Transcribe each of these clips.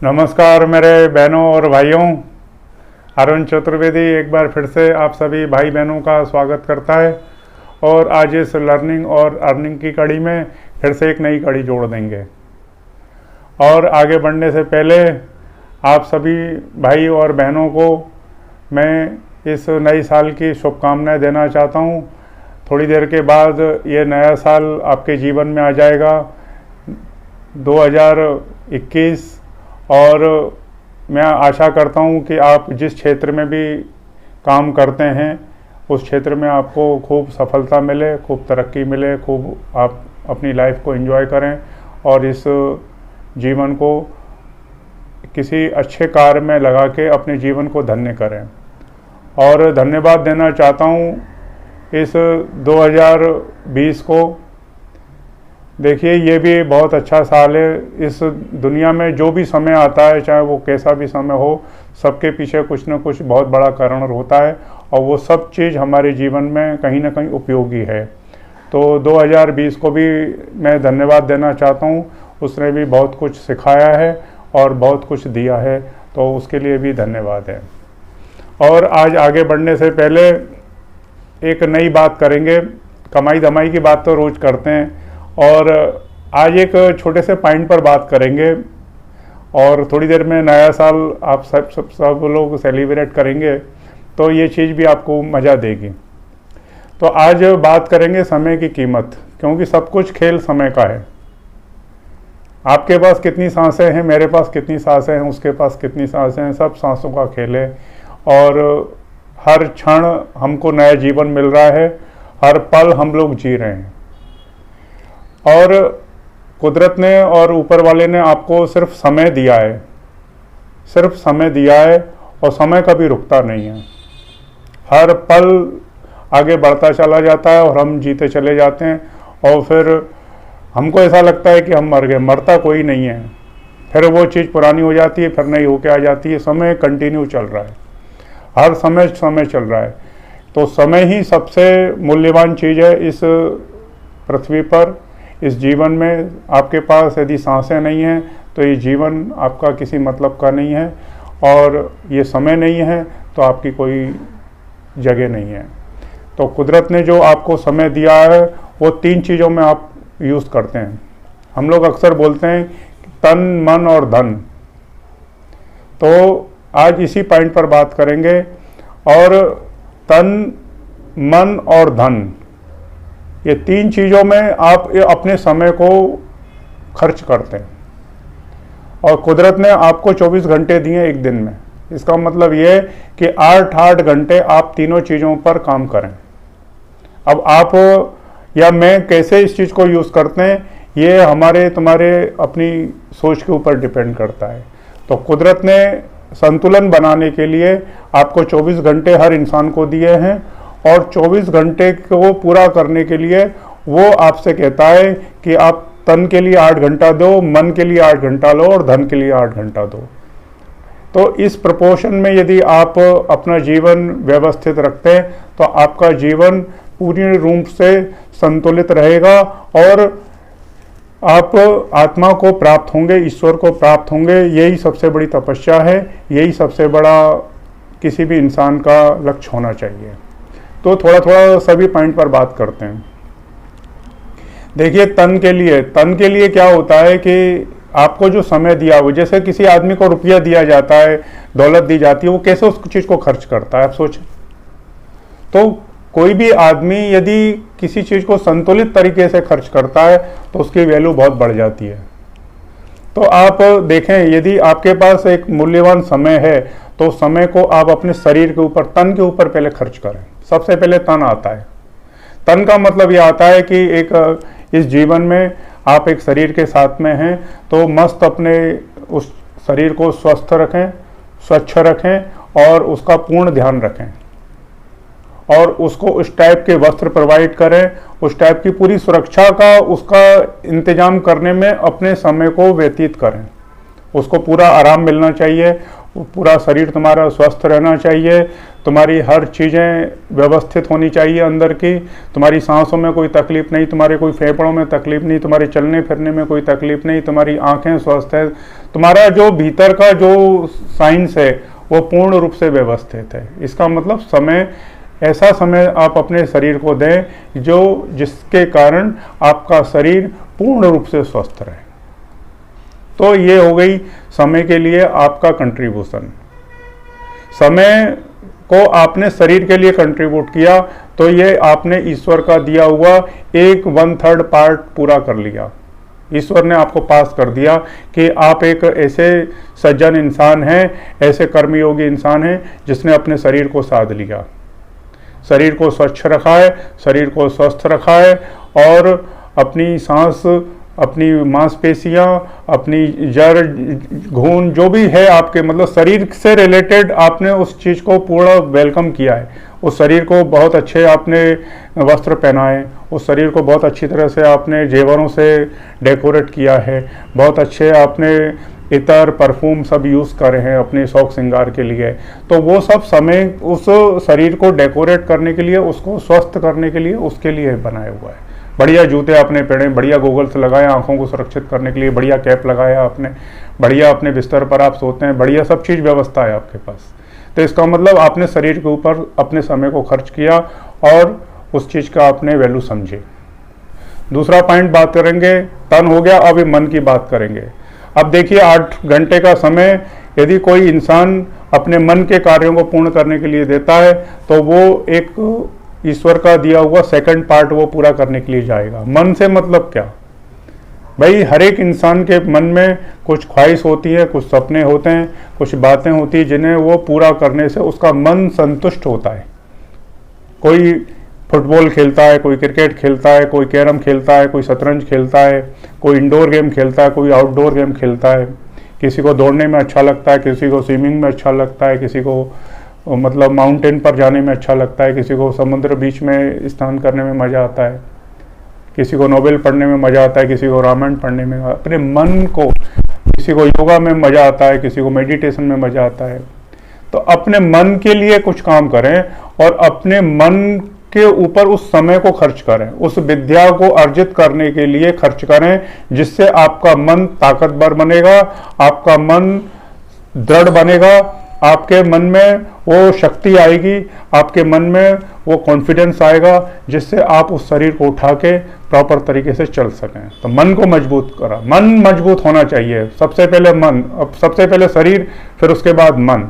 नमस्कार मेरे बहनों और भाइयों। अरुण चतुर्वेदी एक बार फिर से आप सभी भाई बहनों का स्वागत करता है और आज इस लर्निंग और अर्निंग की कड़ी में फिर से एक नई कड़ी जोड़ देंगे। और आगे बढ़ने से पहले आप सभी भाई और बहनों को मैं इस नई साल की शुभकामनाएं देना चाहता हूं। थोड़ी देर के बाद ये नया साल आपके जीवन में आ जाएगा 2021, और मैं आशा करता हूं कि आप जिस क्षेत्र में भी काम करते हैं उस क्षेत्र में आपको खूब सफलता मिले, खूब तरक्की मिले, खूब आप अपनी लाइफ को एंजॉय करें और इस जीवन को किसी अच्छे कार्य में लगा के अपने जीवन को धन्य करें। और धन्यवाद देना चाहता हूं इस 2020 को। देखिए, ये भी बहुत अच्छा साल है। इस दुनिया में जो भी समय आता है, चाहे वो कैसा भी समय हो, सबके पीछे कुछ न कुछ बहुत बड़ा कारण होता है और वो सब चीज़ हमारे जीवन में कहीं ना कहीं उपयोगी है। तो 2020 को भी मैं धन्यवाद देना चाहता हूँ। उसने भी बहुत कुछ सिखाया है और बहुत कुछ दिया है, तो उसके लिए भी धन्यवाद है। और आज आगे बढ़ने से पहले एक नई बात करेंगे। कमाई धमाई की बात तो रोज़ करते हैं और आज एक छोटे से पॉइंट पर बात करेंगे। और थोड़ी देर में नया साल आप सब लोग सेलिब्रेट करेंगे, तो ये चीज़ भी आपको मज़ा देगी। तो आज बात करेंगे समय की कीमत, क्योंकि सब कुछ खेल समय का है। आपके पास कितनी सांसें हैं, मेरे पास कितनी सांसें हैं, उसके पास कितनी सांसें हैं, सब सांसों का खेल है। और हर क्षण हमको नया जीवन मिल रहा है, हर पल हम लोग जी रहे हैं। और कुदरत ने और ऊपर वाले ने आपको सिर्फ समय दिया है, सिर्फ समय दिया है, और समय कभी रुकता नहीं है। हर पल आगे बढ़ता चला जाता है और हम जीते चले जाते हैं। और फिर हमको ऐसा लगता है कि हम मर गए, मरता कोई नहीं है। फिर वो चीज़ पुरानी हो जाती है, फिर नई होके आ जाती है। समय कंटिन्यू चल रहा है, हर समय चल रहा है। तो समय ही सबसे मूल्यवान चीज़ है इस पृथ्वी पर, इस जीवन में। आपके पास यदि सांसें नहीं हैं तो ये जीवन आपका किसी मतलब का नहीं है, और ये समय नहीं है तो आपकी कोई जगह नहीं है। तो कुदरत ने जो आपको समय दिया है वो 3 चीज़ों में आप यूज़ करते हैं। हम लोग अक्सर बोलते हैं तन, मन और धन। तो आज इसी पॉइंट पर बात करेंगे। और तन, मन और धन, ये 3 चीज़ों में आप अपने समय को खर्च करते हैं। और कुदरत ने आपको 24 घंटे दिए एक दिन में। इसका मतलब ये है कि 8-8 घंटे आप तीनों चीज़ों पर काम करें। अब आप या मैं कैसे इस चीज़ को यूज़ करते हैं, ये हमारे तुम्हारे अपनी सोच के ऊपर डिपेंड करता है। तो कुदरत ने संतुलन बनाने के लिए आपको 24 घंटे हर इंसान को दिए हैं, और 24 घंटे को पूरा करने के लिए वो आपसे कहता है कि आप तन के लिए 8 घंटा दो, मन के लिए 8 घंटा लो और धन के लिए 8 घंटा दो। तो इस प्रपोर्शन में यदि आप अपना जीवन व्यवस्थित रखते हैं तो आपका जीवन पूरी रूप से संतुलित रहेगा और आप आत्मा को प्राप्त होंगे, ईश्वर को प्राप्त होंगे। यही सबसे बड़ी तपस्या है, यही सबसे बड़ा किसी भी इंसान का लक्ष्य होना चाहिए। तो थोड़ा थोड़ा सभी पॉइंट पर बात करते हैं। देखिए, तन के लिए क्या होता है कि आपको जो समय दिया हुआ, जैसे किसी आदमी को रुपया दिया जाता है, दौलत दी जाती है, वो कैसे उस चीज़ को खर्च करता है, आप सोचें। तो कोई भी आदमी यदि किसी चीज़ को संतुलित तरीके से खर्च करता है तो उसकी वैल्यू बहुत बढ़ जाती है। तो आप देखें, यदि आपके पास एक मूल्यवान समय है तो समय को आप अपने शरीर के ऊपर, तन के ऊपर पहले खर्च करें। सबसे पहले तन आता है। तन का मतलब यह आता है कि एक इस जीवन में आप एक शरीर के साथ में हैं, तो मस्त अपने उस शरीर को स्वस्थ रखें, स्वच्छ रखें और उसका पूर्ण ध्यान रखें, और उसको उस टाइप के वस्त्र प्रोवाइड करें, उस टाइप की पूरी सुरक्षा का उसका इंतजाम करने में अपने समय को व्यतीत करें। उसको पूरा आराम मिलना चाहिए, पूरा शरीर तुम्हारा स्वस्थ रहना चाहिए, तुम्हारी हर चीज़ें व्यवस्थित होनी चाहिए अंदर की, तुम्हारी सांसों में कोई तकलीफ नहीं, तुम्हारे कोई फेफड़ों में तकलीफ नहीं, तुम्हारे चलने फिरने में कोई तकलीफ नहीं, तुम्हारी आंखें स्वस्थ है, तुम्हारा जो भीतर का जो साइंस है वो पूर्ण रूप से व्यवस्थित है। इसका मतलब समय, ऐसा समय आप अपने शरीर को दें जिसके कारण आपका शरीर पूर्ण रूप से स्वस्थ रहे। तो ये हो गई समय के लिए आपका कंट्रीब्यूशन। समय को आपने शरीर के लिए कंट्रीब्यूट किया तो ये आपने ईश्वर का दिया हुआ 1/3 पार्ट पूरा कर लिया। ईश्वर ने आपको पास कर दिया कि आप एक ऐसे सज्जन इंसान हैं, ऐसे कर्मयोगी इंसान हैं जिसने अपने शरीर को साध लिया, शरीर को स्वच्छ रखा है, शरीर को स्वस्थ रखा है, और अपनी सांस, अपनी मांसपेशियां, अपनी जड़ खून जो भी है आपके, मतलब शरीर से रिलेटेड आपने उस चीज़ को पूरा वेलकम किया है। उस शरीर को बहुत अच्छे आपने वस्त्र पहनाए, उस शरीर को बहुत अच्छी तरह से आपने जेवरों से डेकोरेट किया है, बहुत अच्छे आपने इतर परफ्यूम सब यूज़ करे हैं अपने शौक श्रृंगार के लिए। तो वो सब समय उस शरीर को डेकोरेट करने के लिए, उसको स्वस्थ करने के लिए, उसके लिए बनाया हुआ है। बढ़िया जूते आपने पहने, बढ़िया गोगल्स लगाए आंखों को सुरक्षित करने के लिए, बढ़िया कैप लगाया आपने, बढ़िया अपने बिस्तर पर आप सोते हैं, बढ़िया सब चीज़ व्यवस्था है आपके पास। तो इसका मतलब आपने शरीर के ऊपर अपने समय को खर्च किया और उस चीज़ का आपने वैल्यू समझे। दूसरा पॉइंट बात करेंगे, तन हो गया, अब मन की बात करेंगे। अब देखिए 8 घंटे का समय यदि कोई इंसान अपने मन के कार्यों को पूर्ण करने के लिए देता है तो वो एक ईश्वर का दिया हुआ सेकंड पार्ट वो पूरा करने के लिए जाएगा। मन से मतलब क्या भाई, हर एक इंसान के मन में कुछ ख्वाहिश होती है, कुछ सपने होते हैं, कुछ बातें होती हैं जिन्हें वो पूरा करने से उसका मन संतुष्ट होता है। कोई फुटबॉल खेलता है, कोई क्रिकेट खेलता है, कोई कैरम खेलता है, कोई शतरंज खेलता है, कोई इंडोर गेम खेलता है, कोई आउटडोर गेम खेलता है, किसी को दौड़ने में अच्छा लगता है, किसी को स्विमिंग में अच्छा लगता है, किसी को मतलब माउंटेन पर जाने में अच्छा लगता है, किसी को समुद्र बीच में स्नान करने में मज़ा आता है, किसी को नोवेल पढ़ने में मज़ा आता है, किसी को रामायण पढ़ने में, अपने मन को, किसी को योगा में मज़ा आता है, किसी को मेडिटेशन में मज़ा आता है। तो अपने मन के लिए कुछ काम करें और अपने मन के ऊपर उस समय को खर्च करें, उस विद्या को अर्जित करने के लिए खर्च करें, जिससे आपका मन ताकतवर बनेगा, आपका मन दृढ़ बनेगा, आपके मन में वो शक्ति आएगी, आपके मन में वो कॉन्फिडेंस आएगा, जिससे आप उस शरीर को उठा के प्रॉपर तरीके से चल सकें। तो मन को मजबूत करा, मन मजबूत होना चाहिए। सबसे पहले मन, अब सबसे पहले शरीर, फिर उसके बाद मन।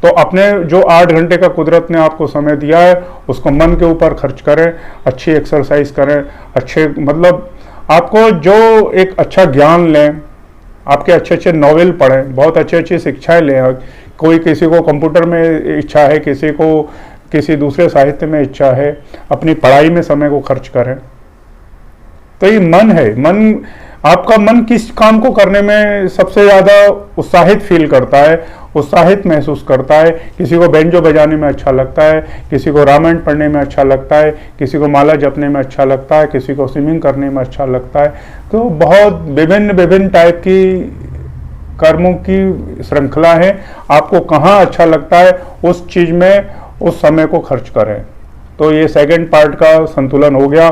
तो अपने जो 8 घंटे का कुदरत ने आपको समय दिया है उसको मन के ऊपर खर्च करें, अच्छी एक्सरसाइज करें, अच्छे मतलब आपको जो एक अच्छा ज्ञान लें, आपके अच्छे अच्छे नॉवेल पढ़ें, बहुत अच्छी अच्छी शिक्षाएं लें। कोई किसी को कंप्यूटर में इच्छा है, किसी को किसी दूसरे साहित्य में इच्छा है, अपनी पढ़ाई में समय को खर्च करें। तो ये मन है, मन, आपका मन किस काम को करने में सबसे ज़्यादा उत्साहित फील करता है, उत्साहित महसूस करता है। किसी को बेंजो बजाने में अच्छा लगता है, किसी को रामायण पढ़ने में अच्छा लगता है, किसी को माला जपने में अच्छा लगता है, किसी को स्विमिंग करने में अच्छा लगता है। तो बहुत विभिन्न विभिन्न टाइप की कर्मों की श्रृंखला है। आपको कहाँ अच्छा लगता है उस चीज़ में उस समय को खर्च करें। तो ये सेकंड पार्ट का संतुलन हो गया।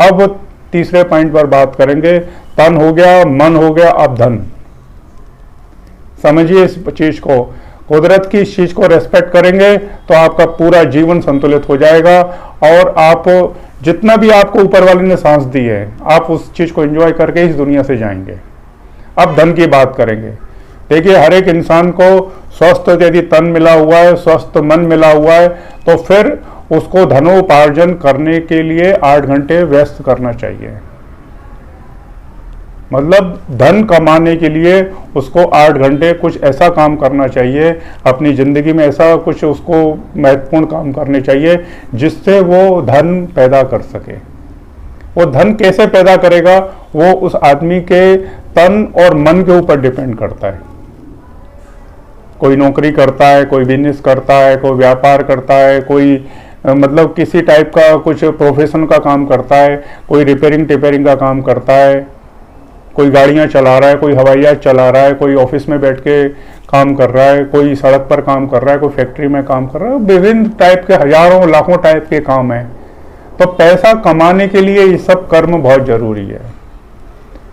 अब तीसरे पॉइंट पर बात करेंगे। तन हो गया, मन हो गया, अब धन। समझिए इस चीज को, कुदरत की इस चीज को रेस्पेक्ट करेंगे तो आपका पूरा जीवन संतुलित हो जाएगा और आप जितना भी आपको ऊपर वाले ने सांस दी है आप उस चीज को एंजॉय करके इस दुनिया से जाएंगे। अब धन की बात करेंगे। देखिए हर एक इंसान को स्वस्थ यदि तन मिला हुआ है, स्वस्थ मन मिला हुआ है, तो फिर उसको धनोपार्जन करने के लिए 8 घंटे व्यस्त करना चाहिए। मतलब धन कमाने के लिए उसको 8 घंटे कुछ ऐसा काम करना चाहिए अपनी ज़िंदगी में, ऐसा कुछ उसको महत्वपूर्ण काम करने चाहिए जिससे वो धन पैदा कर सके। वो धन कैसे पैदा करेगा वो उस आदमी के तन और मन के ऊपर डिपेंड करता है। कोई नौकरी करता है, कोई बिजनेस करता है, कोई व्यापार करता है, कोई मतलब किसी टाइप का कुछ प्रोफेशन का काम करता है, कोई रिपेयरिंग टिपेयरिंग का काम करता है, कोई गाड़ियां चला रहा है, कोई हवाई जहाज चला रहा है, कोई ऑफिस में बैठ के काम कर रहा है, कोई सड़क पर काम कर रहा है, कोई फैक्ट्री में काम कर रहा है, विभिन्न टाइप के हजारों लाखों टाइप के काम हैं। तो पैसा कमाने के लिए ये सब कर्म बहुत जरूरी है।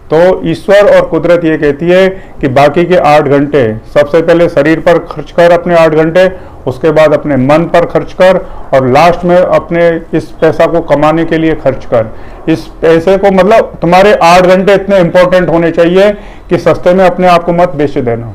तो ईश्वर और कुदरत ये कहती है कि बाकी के 8 घंटे सबसे पहले शरीर पर खर्च कर अपने 8 घंटे, उसके बाद अपने मन पर खर्च कर, और लास्ट में अपने इस पैसा को कमाने के लिए खर्च कर। इस पैसे को मतलब तुम्हारे 8 घंटे इतने इंपॉर्टेंट होने चाहिए कि सस्ते में अपने आप को मत बेच देना।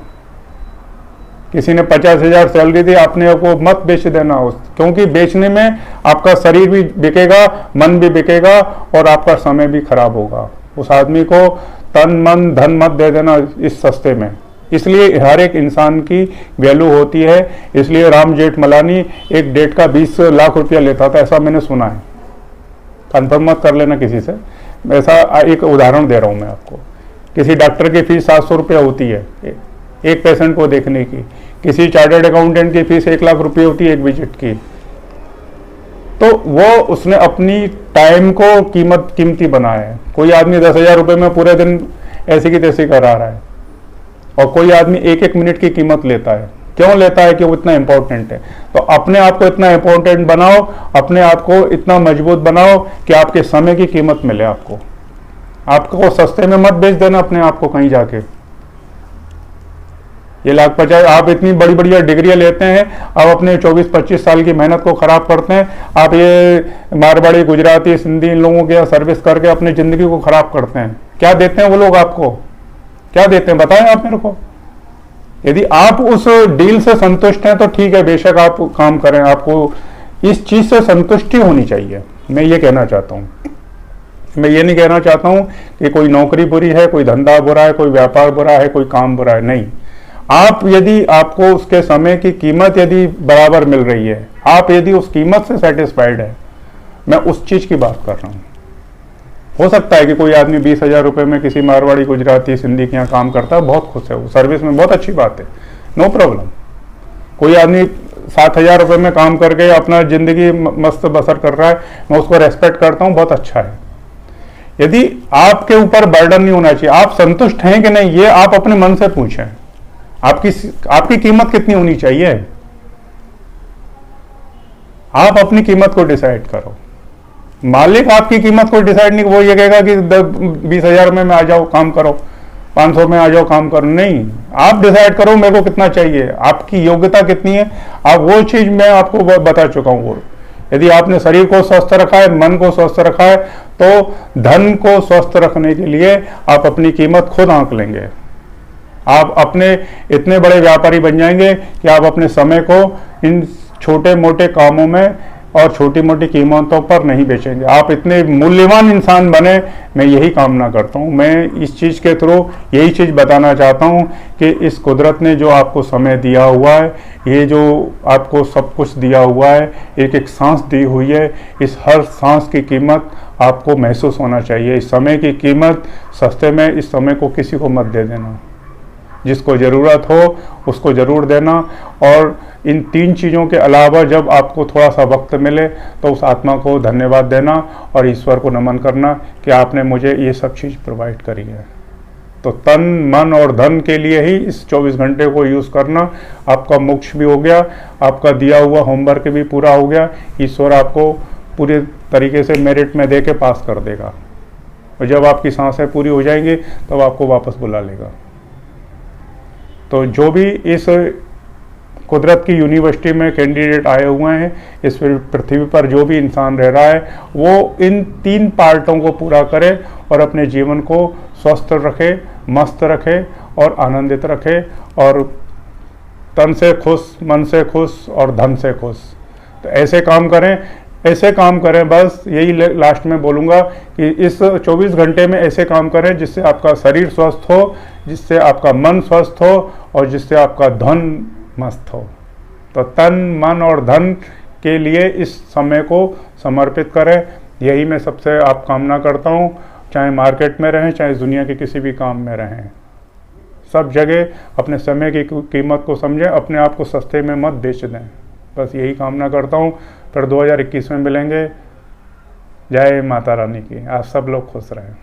किसी ने 50,000 सैलरी दी, अपने को मत बेच देना क्योंकि बेचने में आपका शरीर भी बिकेगा, मन भी बिकेगा और आपका समय भी खराब होगा। उस आदमी को तन मन धन मत दे देना इस सस्ते में। इसलिए हर एक इंसान की वैल्यू होती है। इसलिए राम जेठमलानी एक डेट का 20 लाख रुपया लेता था, ऐसा मैंने सुना है। कंफर्म मत कर लेना किसी से, ऐसा एक उदाहरण दे रहा हूं मैं आपको। किसी डॉक्टर की फीस 700 रुपया होती है एक पेशेंट को देखने की, किसी चार्टर्ड अकाउंटेंट की फीस 1 लाख रुपये होती है एक विजिट की। तो वो उसने अपनी टाइम को कीमती बनाया है। कोई आदमी 10,000 रुपये में पूरे दिन ऐसी की तैसी करा रहा है, और कोई आदमी 1-1 मिनट की कीमत लेता है। क्यों लेता है? कि वो इतना इंपॉर्टेंट है। तो अपने आप को इतना इंपॉर्टेंट बनाओ, अपने आप को इतना मजबूत बनाओ कि आपके समय की कीमत मिले आपको सस्ते में मत बेच देना अपने आप को कहीं जाके। ये 1,50,000 आप इतनी बड़ी बढ़िया डिग्रियां लेते हैं, आप अपने 24-25 साल की मेहनत को खराब करते हैं। आप ये मारवाड़ी, गुजराती, सिंधी इन लोगों के सर्विस करके अपनी जिंदगी को खराब करते हैं। क्या देते हैं वो लोग आपको? क्या देते हैं बताएं आप मेरे को। यदि आप उस डील से संतुष्ट हैं तो ठीक है, बेशक आप काम करें, आपको इस चीज से संतुष्टि होनी चाहिए। मैं ये कहना चाहता हूं। मैं ये नहीं कहना चाहता हूं कि कोई नौकरी बुरी है, कोई धंधा बुरा है, कोई व्यापार बुरा है, कोई काम बुरा है, नहीं। आप यदि आपको उसके समय की कीमत यदि बराबर मिल रही है, आप यदि उस कीमत से सेटिस्फाइड है, मैं उस चीज की बात कर रहा हूं। हो सकता है कि कोई आदमी 20,000 रुपए में किसी मारवाड़ी, गुजराती, सिंधी के यहाँ काम करता है, बहुत खुश है, वो सर्विस में बहुत अच्छी बात है, नो प्रॉब्लम। कोई आदमी 7,000 रुपए में काम करके अपना जिंदगी मस्त बसर कर रहा है, मैं उसको रेस्पेक्ट करता हूं, बहुत अच्छा है। यदि आपके ऊपर बर्डन नहीं होना चाहिए, आप संतुष्ट हैं कि नहीं, ये आप अपने मन से पूछें। आपकी कीमत कितनी होनी चाहिए? आप अपनी कीमत को डिसाइड करो। मालिक आपकी कीमत को डिसाइड नहीं, वो ये कहेगा कि 20,000 में आ जाओ काम करो, 500 में आ जाओ काम करो, नहीं। आप डिसाइड करो मेरे को कितना चाहिए, आपकी योग्यता कितनी है। आप वो चीज मैं आपको बता चुका हूं। वो यदि आपने शरीर को स्वस्थ रखा है, मन को स्वस्थ रखा है, तो धन को स्वस्थ रखने के लिए आप अपनी कीमत खुद आंक लेंगे। आप अपने इतने बड़े व्यापारी बन जाएंगे कि आप अपने समय को इन छोटे मोटे कामों में और छोटी मोटी कीमतों पर नहीं बेचेंगे। आप इतने मूल्यवान इंसान बने, मैं यही कामना करता हूँ। मैं इस चीज़ के थ्रू यही चीज़ बताना चाहता हूँ कि इस कुदरत ने जो आपको समय दिया हुआ है, ये जो आपको सब कुछ दिया हुआ है, एक एक सांस दी हुई है, इस हर सांस की कीमत आपको महसूस होना चाहिए। इस समय की कीमत सस्ते में, इस समय को किसी को मत दे देना। जिसको ज़रूरत हो उसको ज़रूर देना। और इन 3 चीज़ों के अलावा जब आपको थोड़ा सा वक्त मिले तो उस आत्मा को धन्यवाद देना और ईश्वर को नमन करना कि आपने मुझे ये सब चीज़ प्रोवाइड करी है। तो तन, मन और धन के लिए ही इस 24 घंटे को यूज़ करना। आपका मोक्ष भी हो गया, आपका दिया हुआ होमवर्क भी पूरा हो गया। ईश्वर आपको पूरे तरीके से मेरिट में दे के पास कर देगा, और जब आपकी सांसें पूरी हो जाएंगी तब आपको वापस बुला लेगा। तो जो भी इस कुदरत की यूनिवर्सिटी में कैंडिडेट आए हुए हैं, इस पृथ्वी पर जो भी इंसान रह रहा है, वो इन 3 पार्टों को पूरा करे और अपने जीवन को स्वस्थ रखे, मस्त रखे और आनंदित रखे, और तन से खुश, मन से खुश और धन से खुश। तो ऐसे काम करें। बस यही लास्ट में बोलूँगा कि इस 24 घंटे में ऐसे काम करें जिससे आपका शरीर स्वस्थ हो, जिससे आपका मन स्वस्थ हो और जिससे आपका धन मस्त हो। तो तन, मन और धन के लिए इस समय को समर्पित करें। यही मैं सबसे आप कामना करता हूँ। चाहे मार्केट में रहें, चाहे दुनिया के किसी भी काम में रहें, सब जगह अपने समय की कीमत को समझें, अपने आप को सस्ते में मत बेच दें। बस यही कामना करता हूँ। फिर 2021 में मिलेंगे। जय माता रानी की। आप सब लोग खुश रहें।